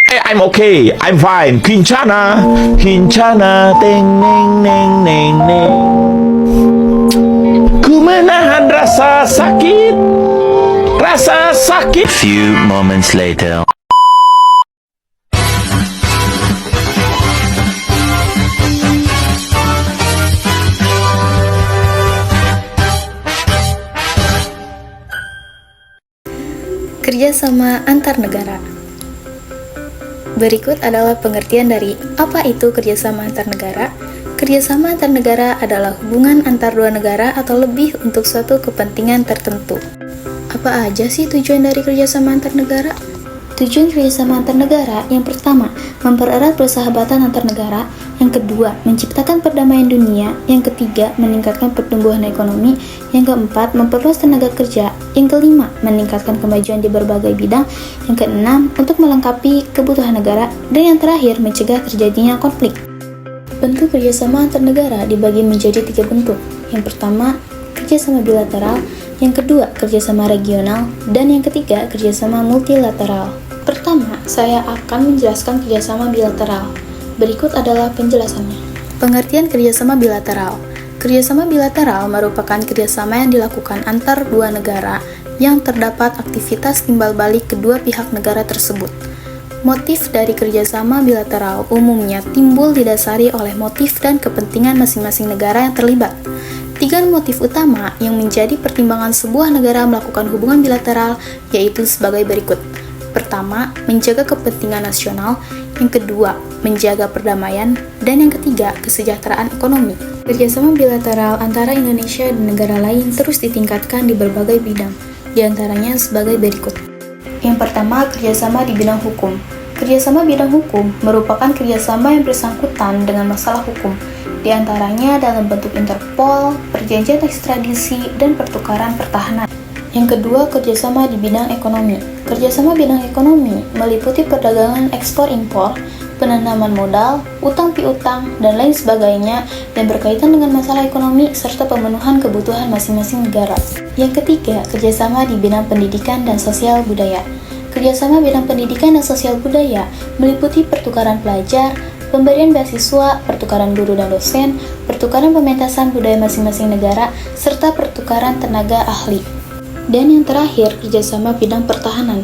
I'm okay, I'm fine. Kincana, kincana, teng neng neng neng neng. Ku menahan rasa sakit, rasa sakit. Few moments later. Kerjasama antar negara. Berikut adalah pengertian dari apa itu kerjasama antar negara. Kerjasama antar negara adalah hubungan antar dua negara atau lebih untuk suatu kepentingan tertentu. Apa aja sih tujuan dari kerjasama antar negara? Tujuan kerjasama antar negara yang pertama, mempererat persahabatan antar negara. Yang kedua, menciptakan perdamaian dunia. Yang ketiga, meningkatkan pertumbuhan ekonomi. Yang keempat, memperluas tenaga kerja. Yang kelima, meningkatkan kemajuan di berbagai bidang. Yang keenam, untuk melengkapi kebutuhan negara. Dan yang terakhir, mencegah terjadinya konflik. Bentuk kerjasama antar negara dibagi menjadi 3 bentuk. Yang pertama, kerjasama bilateral. Yang kedua, kerjasama regional. Dan yang ketiga, kerjasama multilateral. Pertama, saya akan menjelaskan kerjasama bilateral. Berikut adalah penjelasannya. Pengertian kerjasama bilateral. Kerjasama bilateral merupakan kerjasama yang dilakukan antar dua negara yang terdapat aktivitas timbal balik kedua pihak negara tersebut. Motif dari kerjasama bilateral umumnya timbul didasari oleh motif dan kepentingan masing-masing negara yang terlibat. 3 motif utama yang menjadi pertimbangan sebuah negara melakukan hubungan bilateral yaitu sebagai berikut. Pertama, menjaga kepentingan nasional. Yang kedua, menjaga perdamaian. Dan yang ketiga, kesejahteraan ekonomi. Kerjasama bilateral antara Indonesia dan negara lain terus ditingkatkan di berbagai bidang, di antaranya sebagai berikut. Yang pertama, kerjasama di bidang hukum. Kerjasama bidang hukum merupakan kerjasama yang bersangkutan dengan masalah hukum, di antaranya dalam bentuk Interpol, perjanjian ekstradisi, dan pertukaran pertahanan. Yang kedua, kerjasama di bidang ekonomi. Kerjasama bidang ekonomi meliputi perdagangan ekspor-impor, penanaman modal, utang piutang, dan lain sebagainya yang berkaitan dengan masalah ekonomi serta pemenuhan kebutuhan masing-masing negara. Yang ketiga, kerjasama di bidang pendidikan dan sosial budaya. Kerjasama bidang pendidikan dan sosial budaya meliputi pertukaran pelajar, pemberian beasiswa, pertukaran guru dan dosen, pertukaran pementasan budaya masing-masing negara, serta pertukaran tenaga ahli. Dan yang terakhir, kerjasama bidang pertahanan.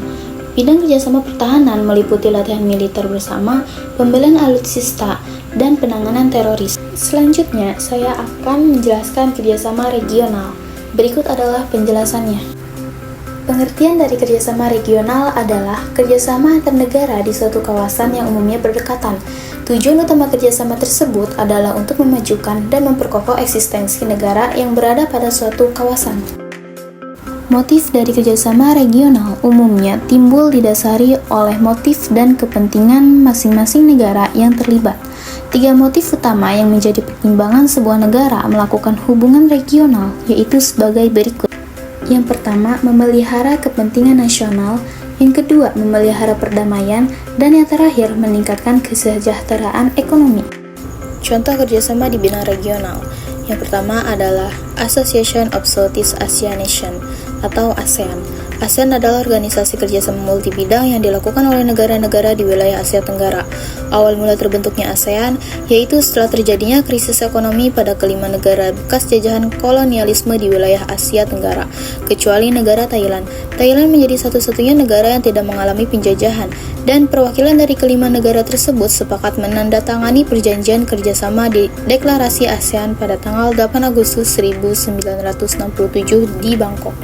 Bidang kerjasama pertahanan meliputi latihan militer bersama, pembelian alutsista, dan penanganan teroris. Selanjutnya, saya akan menjelaskan kerjasama regional. Berikut adalah penjelasannya. Pengertian dari kerjasama regional adalah kerjasama antar negara di suatu kawasan yang umumnya berdekatan. Tujuan utama kerjasama tersebut adalah untuk memajukan dan memperkokoh eksistensi negara yang berada pada suatu kawasan. Motif dari kerjasama regional umumnya timbul didasari oleh motif dan kepentingan masing-masing negara yang terlibat. 3 motif utama yang menjadi pertimbangan sebuah negara melakukan hubungan regional yaitu sebagai berikut. Yang pertama, memelihara kepentingan nasional. Yang kedua, memelihara perdamaian. Dan yang terakhir, meningkatkan kesejahteraan ekonomi. Contoh kerjasama di bidang regional. Yang pertama adalah Association of Southeast Asian Nations atau ASEAN. ASEAN adalah organisasi kerjasama multibidang yang dilakukan oleh negara-negara di wilayah Asia Tenggara. Awal mula terbentuknya ASEAN yaitu setelah terjadinya krisis ekonomi pada kelima negara bekas jajahan kolonialisme di wilayah Asia Tenggara, kecuali negara Thailand. Thailand menjadi satu-satunya negara yang tidak mengalami penjajahan, dan perwakilan dari kelima negara tersebut sepakat menandatangani perjanjian kerjasama di Deklarasi ASEAN pada tanggal 8 Agustus 1967 di Bangkok.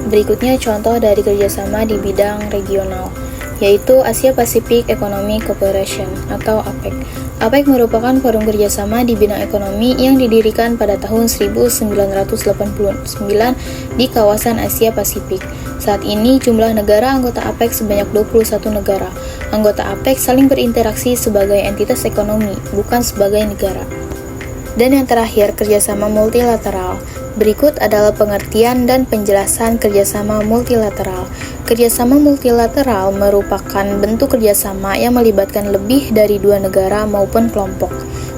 Berikutnya contoh dari kerjasama di bidang regional, yaitu Asia Pacific Economic Cooperation atau APEC. APEC merupakan forum kerjasama di bidang ekonomi yang didirikan pada tahun 1989 di kawasan Asia Pasifik. Saat ini jumlah negara anggota APEC sebanyak 21 negara. Anggota APEC saling berinteraksi sebagai entitas ekonomi, bukan sebagai negara. Dan yang terakhir, kerjasama multilateral. Berikut adalah pengertian dan penjelasan kerjasama multilateral. Kerjasama multilateral merupakan bentuk kerjasama yang melibatkan lebih dari dua negara maupun kelompok.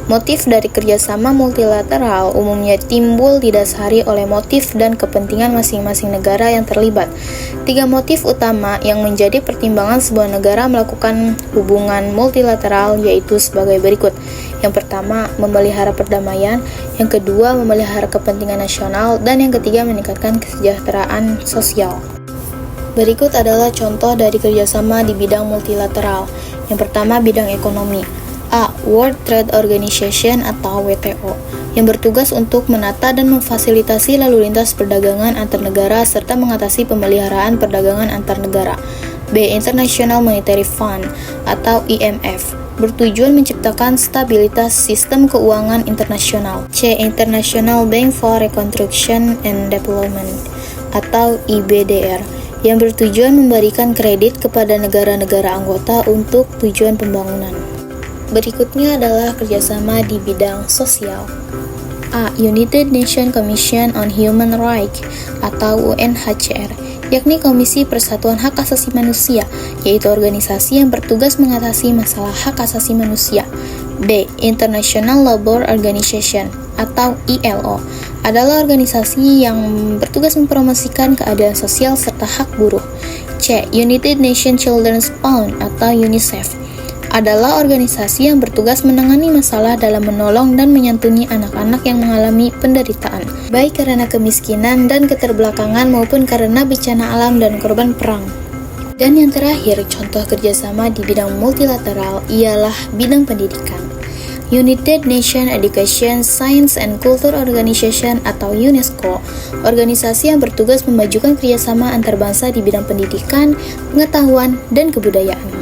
Motif dari kerjasama multilateral umumnya timbul didasari oleh motif dan kepentingan masing-masing negara yang terlibat. Tiga motif utama yang menjadi pertimbangan sebuah negara melakukan hubungan multilateral yaitu sebagai berikut. Yang pertama, memelihara perdamaian. Yang kedua, memelihara kepentingan nasional. Dan yang ketiga, meningkatkan kesejahteraan sosial. Berikut adalah contoh dari kerjasama di bidang multilateral. Yang pertama, bidang ekonomi. A. World Trade Organization atau WTO, yang bertugas untuk menata dan memfasilitasi lalu lintas perdagangan antar negara serta mengatasi pemeliharaan perdagangan antar negara. B. International Monetary Fund atau IMF, bertujuan menciptakan stabilitas sistem keuangan internasional. C. International Bank for Reconstruction and Development atau IBDR, yang bertujuan memberikan kredit kepada negara-negara anggota untuk tujuan pembangunan. Berikutnya adalah kerjasama di bidang sosial. A. United Nations Commission on Human Rights atau UNHCR, yakni Komisi Persatuan Hak Asasi Manusia, yaitu organisasi yang bertugas mengatasi masalah hak asasi manusia. B. International Labour Organization atau ILO, adalah organisasi yang bertugas mempromosikan keadilan sosial serta hak buruh. C. United Nations Children's Fund atau UNICEF, adalah organisasi yang bertugas menangani masalah dalam menolong dan menyantuni anak-anak yang mengalami penderitaan, baik karena kemiskinan dan keterbelakangan maupun karena bencana alam dan korban perang. Dan yang terakhir, contoh kerjasama di bidang multilateral ialah bidang pendidikan. United Nations Education, Science and Culture Organization atau UNESCO, organisasi yang bertugas memajukan kerjasama antar bangsa di bidang pendidikan, pengetahuan, dan kebudayaan.